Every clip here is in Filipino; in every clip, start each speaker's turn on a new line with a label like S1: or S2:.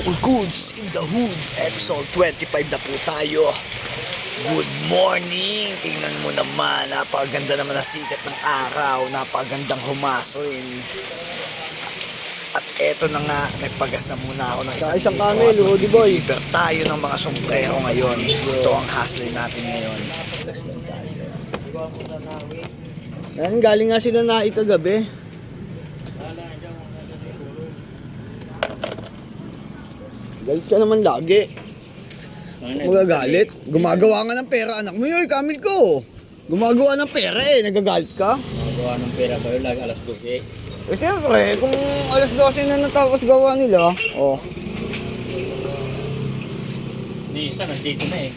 S1: All Goods in the Hood, episode 25 na po tayo. Good morning! Tingnan mo naman, napakaganda naman ang sikat ng araw, napakagandang humaslin. At eto na nga, nagpagas na muna ako ng isang
S2: camel, Rudy boy.
S1: Deliver tayo ng mga sombrero ngayon. Ito ang hustling natin ngayon.
S2: Yan, galing nga sila na ikagabi. Galit ka naman lagi. Magagalit. Gumagawa nga ng pera, anak mo yun, kamil ko. Gumagawa ng pera nagagalit ka.
S3: Gumagawa ng pera kayo lagi alas 12.
S2: Siyempre, kung alas 12 na natapos gawa nila,
S3: Ni isa nandito na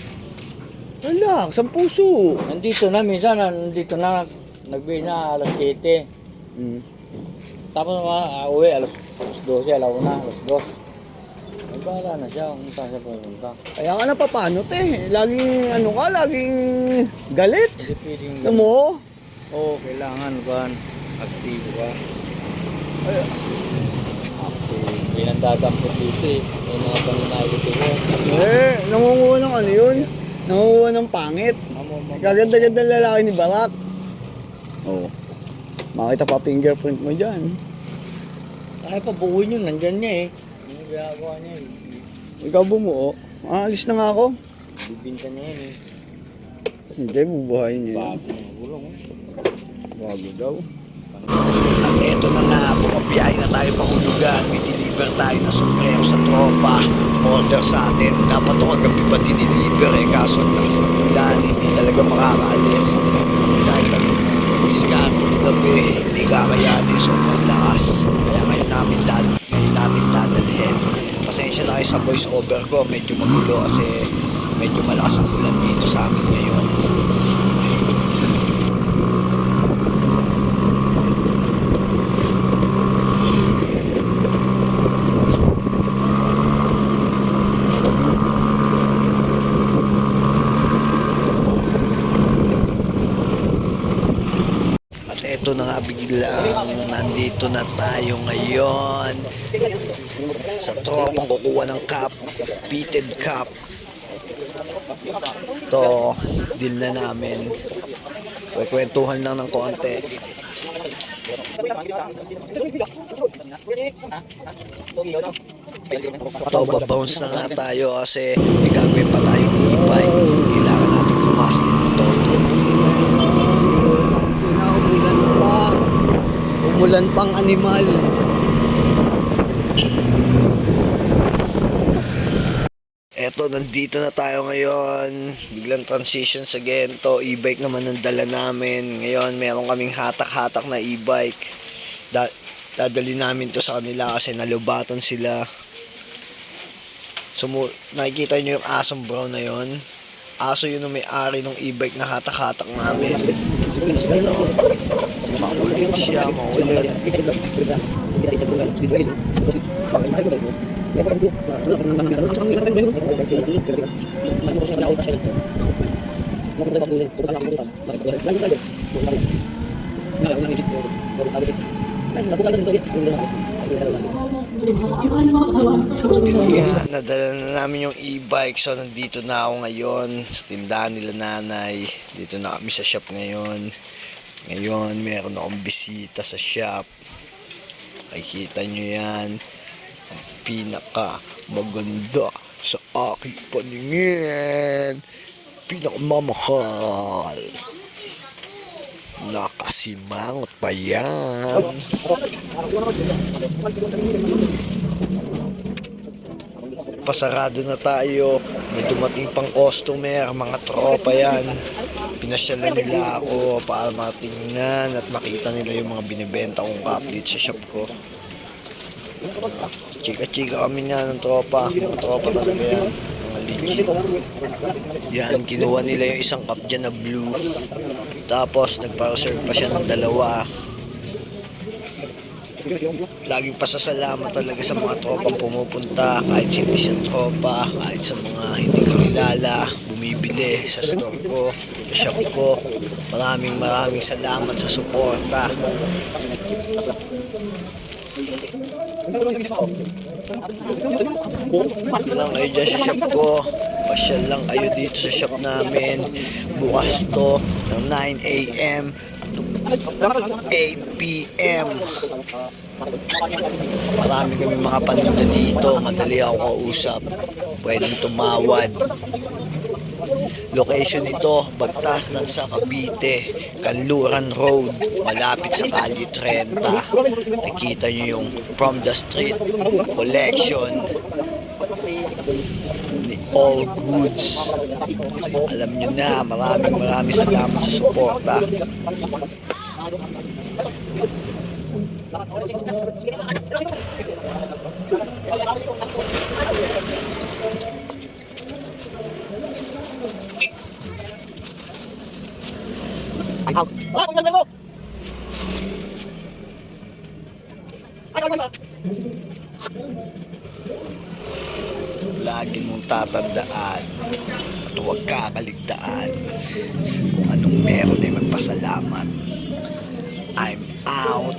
S2: relax, ang puso.
S3: Nandito na, minsan nandito na, nagbihis na alas 7. Tapos uwi alas 12, alas 1, alas 2. Ay, bahala na siya kung saan siya pumunta.
S2: Kaya ka na paano, te? Laging, laging galit.
S3: Hindi pwedeng
S2: Alam mo?
S3: kailangan kan aktibo ka.
S2: Ay,
S3: Hindi nang dadampot dito may mga panginayot ko.
S2: nangunguha ng ano yun? Nangunguha ng pangit. Kaganda-ganda lalaki ni Barak. Makita pa fingerprint mo dyan.
S3: Ay, pabuuin yun, nandyan niya Ano ginagawa niya
S2: Ikaw bumuo. Alis na nga ako.
S3: Bibinta niya yan
S2: Hindi, bubuhayin niya.
S3: Bago ng gulong
S2: Bago daw.
S1: At eto na nga, bumabiyahe na tayo pahulugan. May deliver tayo ng sombrero sa tropa. Order sa atin. Dapat ito kagabi pa dinideliver kaso nasa ulan, hindi talaga makakaalis. Kahit ang diskarte ng gabi, hindi kakayanin. Sobrang lakas. Kaya ngayon natin dadalhin. Pasensya na kayo sa voice over ko. Medyo magulo kasi medyo malakas ang ulan dito sa amin ngayon. Ito na nga biglang nandito na tayo ngayon sa tropang kukuha ng cup, fitted cup. Ito, deal na namin. Kwentuhan lang ng konti. Ito, babounce na nga tayo kasi may gagawin pa tayong e-bike. Kailangan natin kumasli ng todo.
S2: Umulan pang animal.
S1: Eto, nandito na tayo ngayon. Biglang transition sa Gento. E-bike naman ang dala namin. Ngayon, meron kaming hatak-hatak na e-bike. Dadali namin to sa kanila kasi nalubatan sila. Nakikita nyo yung asong brown na yon. Aso yun ang may-ari ng e-bike na hatak-hatak namin. Ano? Makulit siya, makulit. Yan, nadala na namin yung e-bike. So, nandito na ako ngayon sa tindahan nila nanay. Dito na kami sa shop ngayon. Ngayon, meron akong bisita sa shop. Makikita nyo yan. Ang pinaka maganda sa aking paningin. Pinakamamahal. Nakasimangot pa yan. Pasarado na tayo. May dumating pang customer. Mga tropa yan. Pinasyalan nila ako para matingnan at makita nila yung mga binibenta kong update sa shop ko. Chika-chika kami nga ng tropa. Mga tropa talaga yan. Mga legit. Yan, kinuha nila yung isang cup dyan na blue. Tapos, nagpa-reserve pa siya ng dalawa. Laging pasasalamat talaga sa mga tropang pumupunta. Kahit hindi siyang tropa, kahit sa mga hindi kakilala, bumibili sa store ko, sa shop ko. Maraming salamat sa suporta. lang kayo dyan sa shop ko. Pasyal lang kayo dito sa shop namin. Bukas to ng 9 a.m. to 8 p.m. Marami kami mga paninda dito. Madali ako kausap. Pwedeng tumawad. Location ito, Bagtas ng sa Cavite, Kanluran Road, malapit sa Calle 30. Nakita nyo yung From the Street collection ni All Goods. Alam nyo na, maraming salamat sa suporta. Lagi mong tatandaan at huwag kakaligtaan kung anong meron ay magpasalamat. I'm out.